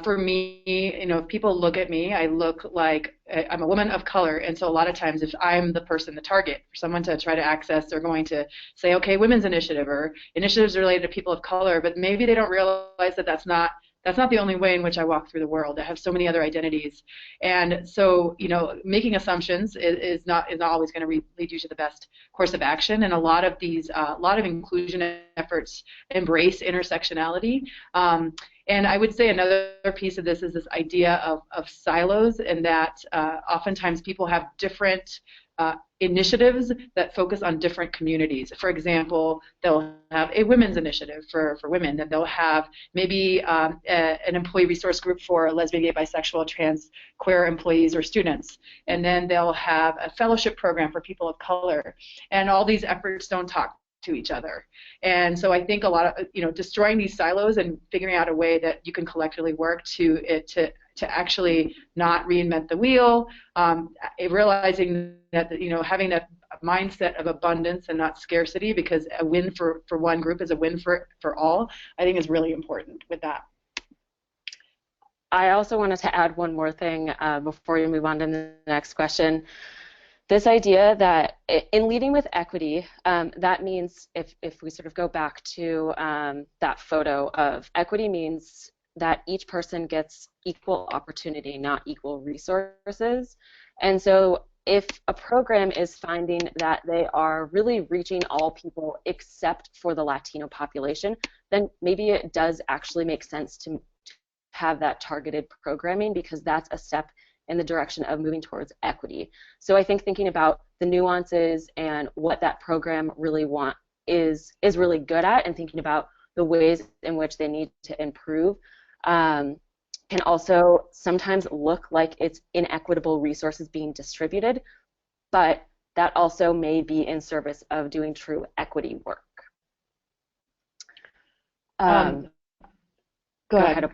for me, if people look at me, I look like I'm a woman of color. And so a lot of times if I'm the person, the target for someone to try to access, they're going to say, okay, women's initiative or initiatives related to people of color, but maybe they don't realize that that's not the only way in which I walk through the world. I have so many other identities. And so, making assumptions is not always going to lead you to the best course of action. And a lot of inclusion efforts embrace intersectionality. And I would say another piece of this is this idea of silos, and that oftentimes people have different initiatives that focus on different communities. For example, they'll have a women's initiative for women, then they'll have maybe an employee resource group for lesbian, gay, bisexual, trans, queer employees or students, and then they'll have a fellowship program for people of color, and all these efforts don't talk to each other. And so I think a lot of, destroying these silos and figuring out a way that you can collectively work to actually not reinvent the wheel, realizing that, having that mindset of abundance and not scarcity, because a win for one group is a win for all, I think is really important with that. I also wanted to add one more thing before we move on to the next question. This idea that in leading with equity, that means if we sort of go back to that photo of equity, means that each person gets equal opportunity, not equal resources. And so if a program is finding that they are really reaching all people except for the Latino population, then maybe it does actually make sense to have that targeted programming, because that's a step in the direction of moving towards equity. So I think thinking about the nuances and what that program really is really good at, and thinking about the ways in which they need to improve, can also sometimes look like it's inequitable resources being distributed, but that also may be in service of doing true equity work. Go ahead.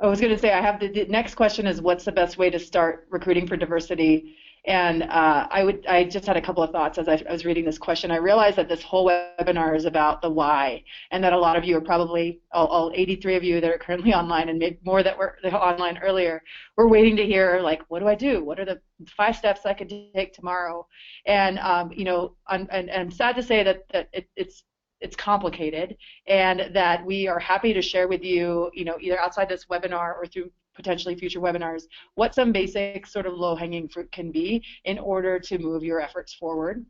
I was going to say, I have the next question is, what's the best way to start recruiting for diversity? And I just had a couple of thoughts as I was reading this question. I realized that this whole webinar is about the why, and that a lot of you are probably, all 83 of you that are currently online, and maybe more that were online earlier, were waiting to hear, like, what do I do? What are the 5 steps I could take tomorrow? And I'm sad to say that it's complicated, and that we are happy to share with you, either outside this webinar or through potentially future webinars, what some basic sort of low-hanging fruit can be in order to move your efforts forward.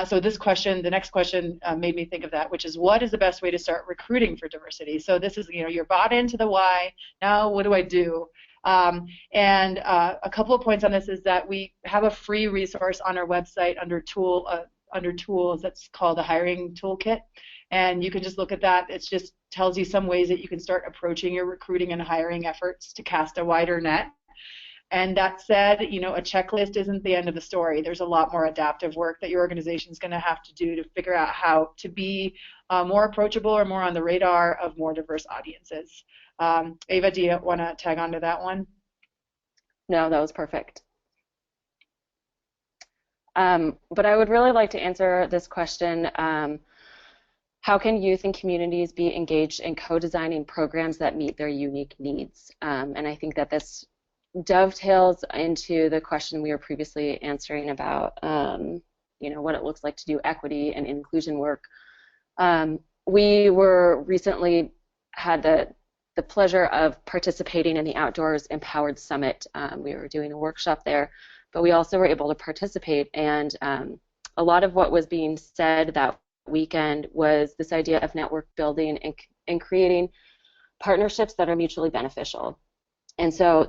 So this question, the next question, made me think of that, which is, what is the best way to start recruiting for diversity? So this is, you're bought into the why. Now what do I do? And a couple of points on this is that we have a free resource on our website under tools that's called the Hiring Toolkit, and you can just look at that. It just tells you some ways that you can start approaching your recruiting and hiring efforts to cast a wider net. And that said, a checklist isn't the end of the story. There's a lot more adaptive work that your organization is going to have to do to figure out how to be more approachable or more on the radar of more diverse audiences. Ava, do you want to tag on to that one? No, that was perfect. But I would really like to answer this question. how can youth and communities be engaged in co-designing programs that meet their unique needs? And I think that this dovetails into the question we were previously answering about, what it looks like to do equity and inclusion work. We were recently had the pleasure of participating in the Outdoors Empowered Summit. We were doing a workshop there, but we also were able to participate, and a lot of what was being said that weekend was this idea of network building and creating partnerships that are mutually beneficial. And so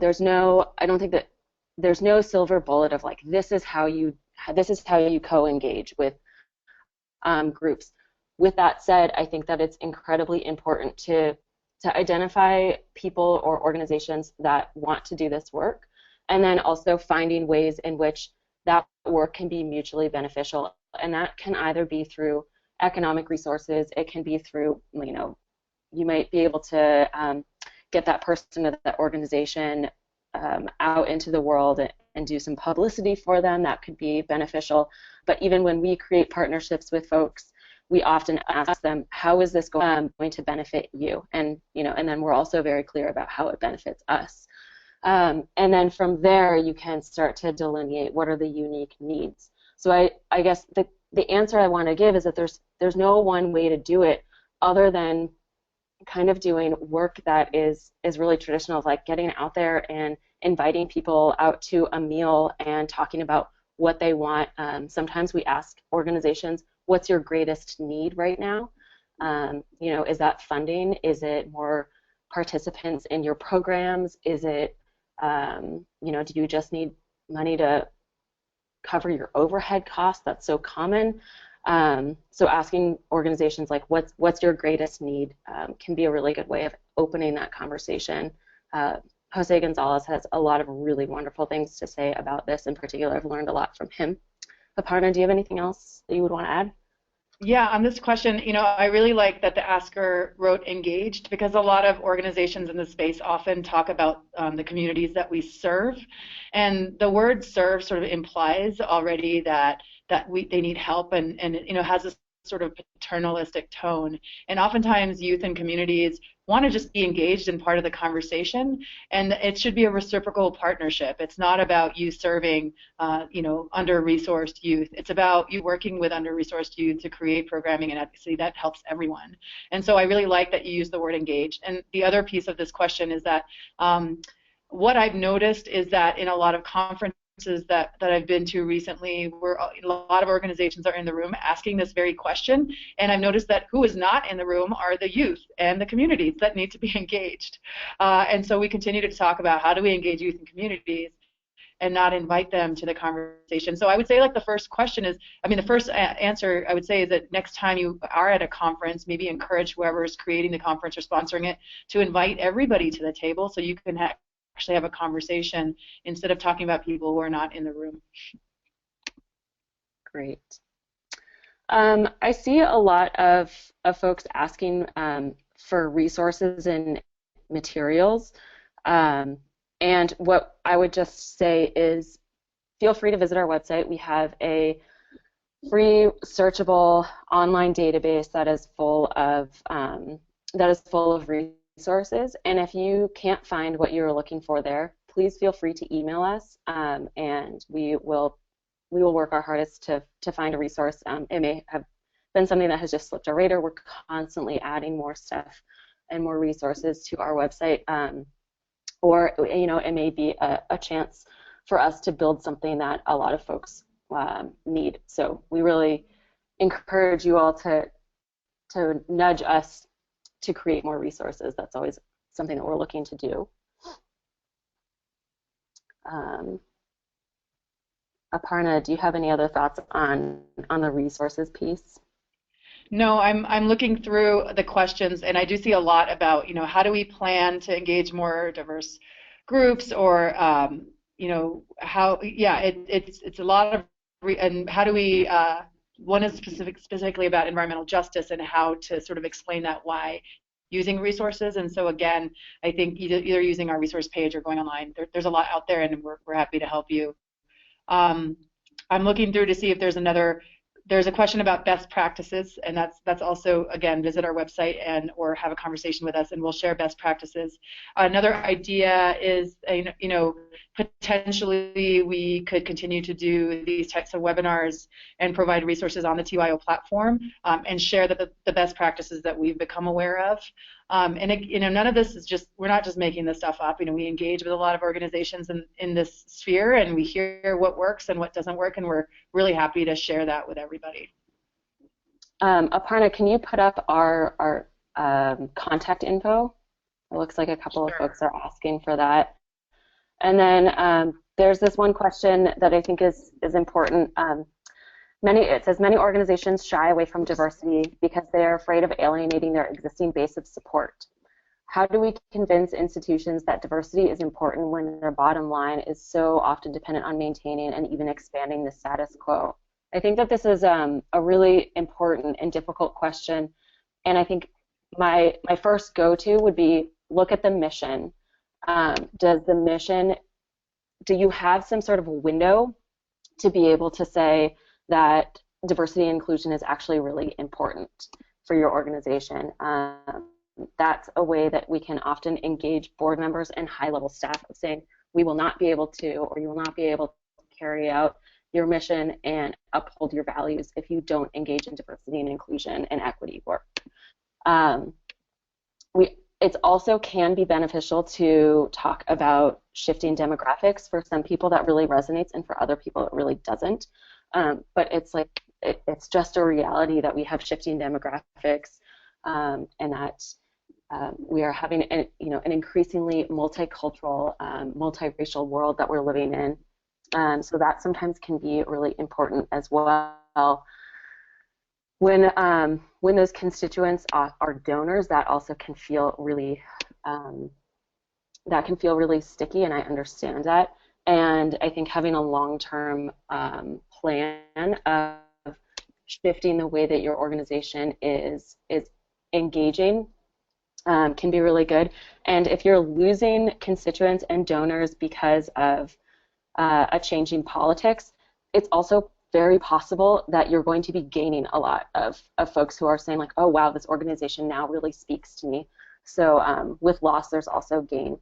I don't think that there's no silver bullet of like this is how you co-engage with groups. With that said, I think that it's incredibly important to identify people or organizations that want to do this work, and then also finding ways in which that work can be mutually beneficial. And that can either be through economic resources, it can be through, you might be able to get that person or that organization out into the world and do some publicity for them. That could be beneficial. But even when we create partnerships with folks, we often ask them, how is this going to benefit you? And and then we're also very clear about how it benefits us. And then from there, you can start to delineate what are the unique needs. So I guess the answer I want to give is that there's no one way to do it other than kind of doing work that is really traditional, like getting out there and inviting people out to a meal and talking about what they want. Sometimes we ask organizations, what's your greatest need right now? Is that funding? Is it more participants in your programs? Is it, do you just need money to cover your overhead costs? That's so common. So asking organizations like, what's your greatest need can be a really good way of opening that conversation. Jose Gonzalez has a lot of really wonderful things to say about this. In particular, I've learned a lot from him. Aparna, do you have anything else that you would want to add? Yeah, on this question, I really like that the asker wrote engaged, because a lot of organizations in the space often talk about the communities that we serve, and the word serve sort of implies already that they need help, and has this sort of paternalistic tone. And oftentimes youth and communities want to just be engaged in part of the conversation, and it should be a reciprocal partnership. It's not about you serving under-resourced youth. It's about you working with under-resourced youth to create programming and advocacy that helps everyone. And so I really like that you use the word engaged. And the other piece of this question is that what I've noticed is that in a lot of conferences that I've been to recently, where a lot of organizations are in the room asking this very question, and I've noticed that who is not in the room are the youth and the communities that need to be engaged. And so we continue to talk about how do we engage youth and communities and not invite them to the conversation. So I would say, like, the first question is, the first answer I would say is that next time you are at a conference, maybe encourage whoever is creating the conference or sponsoring it to invite everybody to the table so you can actually have a conversation instead of talking about people who are not in the room. Great. I see a lot of folks asking for resources and materials. And what I would just say is feel free to visit our website. We have a free searchable online database that is full of resources, and if you can't find what you're looking for there, please feel free to email us, and we will work our hardest to find a resource. It may have been something that has just slipped our radar. We're constantly adding more stuff and more resources to our website, or it may be a chance for us to build something that a lot of folks need. So we really encourage you all to nudge us to create more resources. That's always something that we're looking to do. Aparna, do you have any other thoughts on the resources piece? No, I'm looking through the questions, and I do see a lot about, how do we plan to engage more diverse groups, or it's a lot of, and how do we, one is specifically about environmental justice and how to sort of explain that why using resources. And so again, I think either using our resource page or going online, there's a lot out there, and we're happy to help you. I'm looking through to see if there's another there's a question about best practices, and that's also, again, visit our website and or have a conversation with us, and we'll share best practices. Another idea is, potentially we could continue to do these types of webinars and provide resources on the TYO platform, and share the best practices that we've become aware of. None of this is just, we're not just making this stuff up. We engage with a lot of organizations in this sphere, and we hear what works and what doesn't work, and we're really happy to share that with everybody. Aparna, can you put up our contact info? It looks like a couple of folks are asking for that. And then there's this one question that I think is important. It says many organizations shy away from diversity because they are afraid of alienating their existing base of support. How do we convince institutions that diversity is important when their bottom line is so often dependent on maintaining and even expanding the status quo? I think that this is a really important and difficult question, and I think my first go-to would be look at the mission. Do you have some sort of a window to be able to say that diversity and inclusion is actually really important for your organization? That's a way that we can often engage board members and high-level staff of saying, we will not be able to, or you will not be able to carry out your mission and uphold your values if you don't engage in diversity and inclusion and equity work. It also can be beneficial to talk about shifting demographics. For some people that really resonates, and for other people it really doesn't. But it's just a reality that we have shifting demographics, and that we are having an increasingly multicultural, multiracial world that we're living in. So that sometimes can be really important as well. When those constituents are donors, that also can feel really sticky, and I understand that. And I think having a long-term plan of shifting the way that your organization is engaging can be really good. And if you're losing constituents and donors because of a changing politics, it's also very possible that you're going to be gaining a lot of folks who are saying like, oh wow, this organization now really speaks to me. So with loss, there's also gain.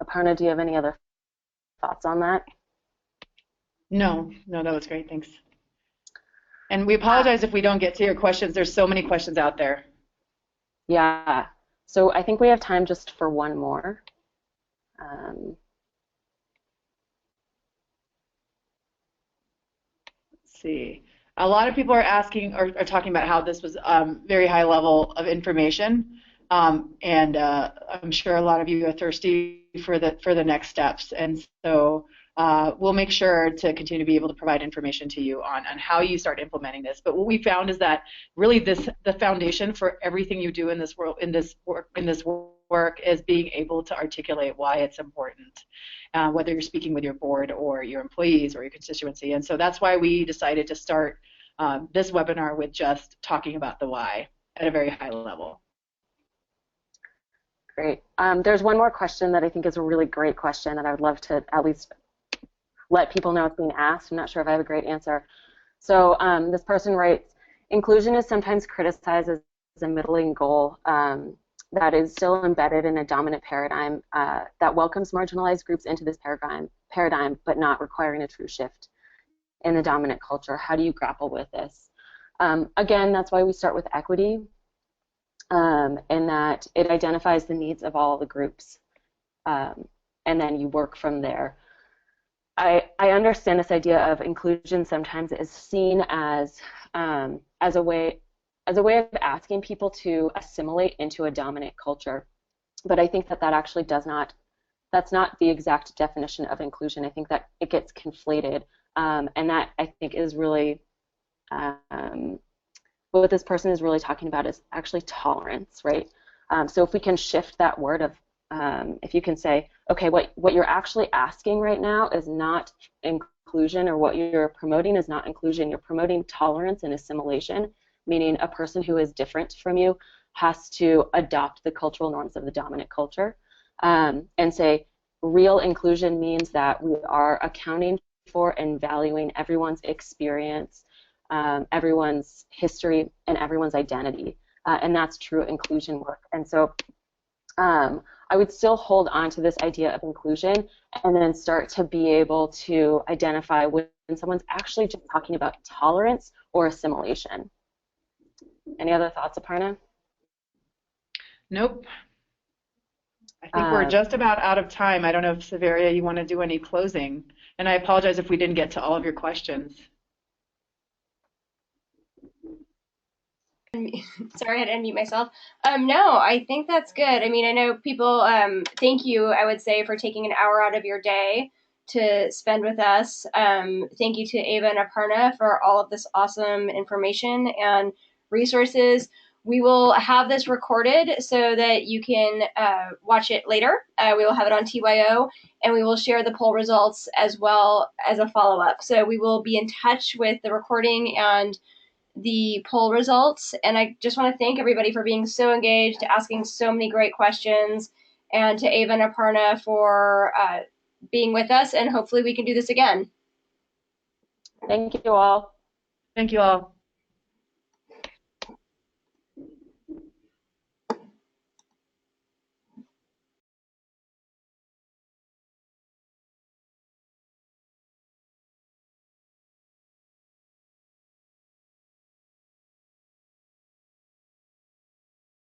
Aparna, do you have any other thoughts on that? No, that was great, thanks. And we apologize if we don't get to your questions. There's so many questions out there. Yeah, so I think we have time just for one more. See, a lot of people are asking or talking about how this was very high level of information, and I'm sure a lot of you are thirsty for the next steps, and so we'll make sure to continue to be able to provide information to you on how you start implementing this. But what we found is that really the foundation for everything you do in this work is being able to articulate why it's important. Whether you're speaking with your board or your employees or your constituency. And so that's why we decided to start this webinar with just talking about the why at a very high level. Great. There's one more question that I think is a really great question that I would love to at least let people know it's being asked. I'm not sure if I have a great answer. So this person writes, inclusion is sometimes criticized as a middling goal that is still embedded in a dominant paradigm that welcomes marginalized groups into this paradigm, but not requiring a true shift in the dominant culture. How do you grapple with this? Again, that's why we start with equity, in that it identifies the needs of all the groups, and then you work from there. I understand this idea of inclusion sometimes is seen as a way of asking people to assimilate into a dominant culture, but I think that actually that's not the exact definition of inclusion. I think that it gets conflated, and that I think is really what this person is really talking about is actually tolerance, right? So if we can shift that word of, if you can say, okay, what you're actually asking right now is not inclusion, or what you're promoting is not inclusion, you're promoting tolerance and assimilation, meaning a person who is different from you has to adopt the cultural norms of the dominant culture, and say real inclusion means that we are accounting for and valuing everyone's experience, everyone's history and everyone's identity, and that's true inclusion work. And so I would still hold on to this idea of inclusion and then start to be able to identify when someone's actually just talking about tolerance or assimilation. Any other thoughts, Aparna? Nope. I think we're just about out of time. I don't know if, Severia, you want to do any closing. And I apologize if we didn't get to all of your questions. Sorry, I had to unmute myself. No, I think that's good. I mean, I know people, thank you, I would say, for taking an hour out of your day to spend with us. Thank you to Ava and Aparna for all of this awesome information and resources. We will have this recorded so that you can watch it later. We will have it on TYO, and we will share the poll results as well as a follow-up. So we will be in touch with the recording and the poll results, and I just want to thank everybody for being so engaged, asking so many great questions, and to Ava and Aparna for being with us, and hopefully we can do this again. Thank you all. Thank you all.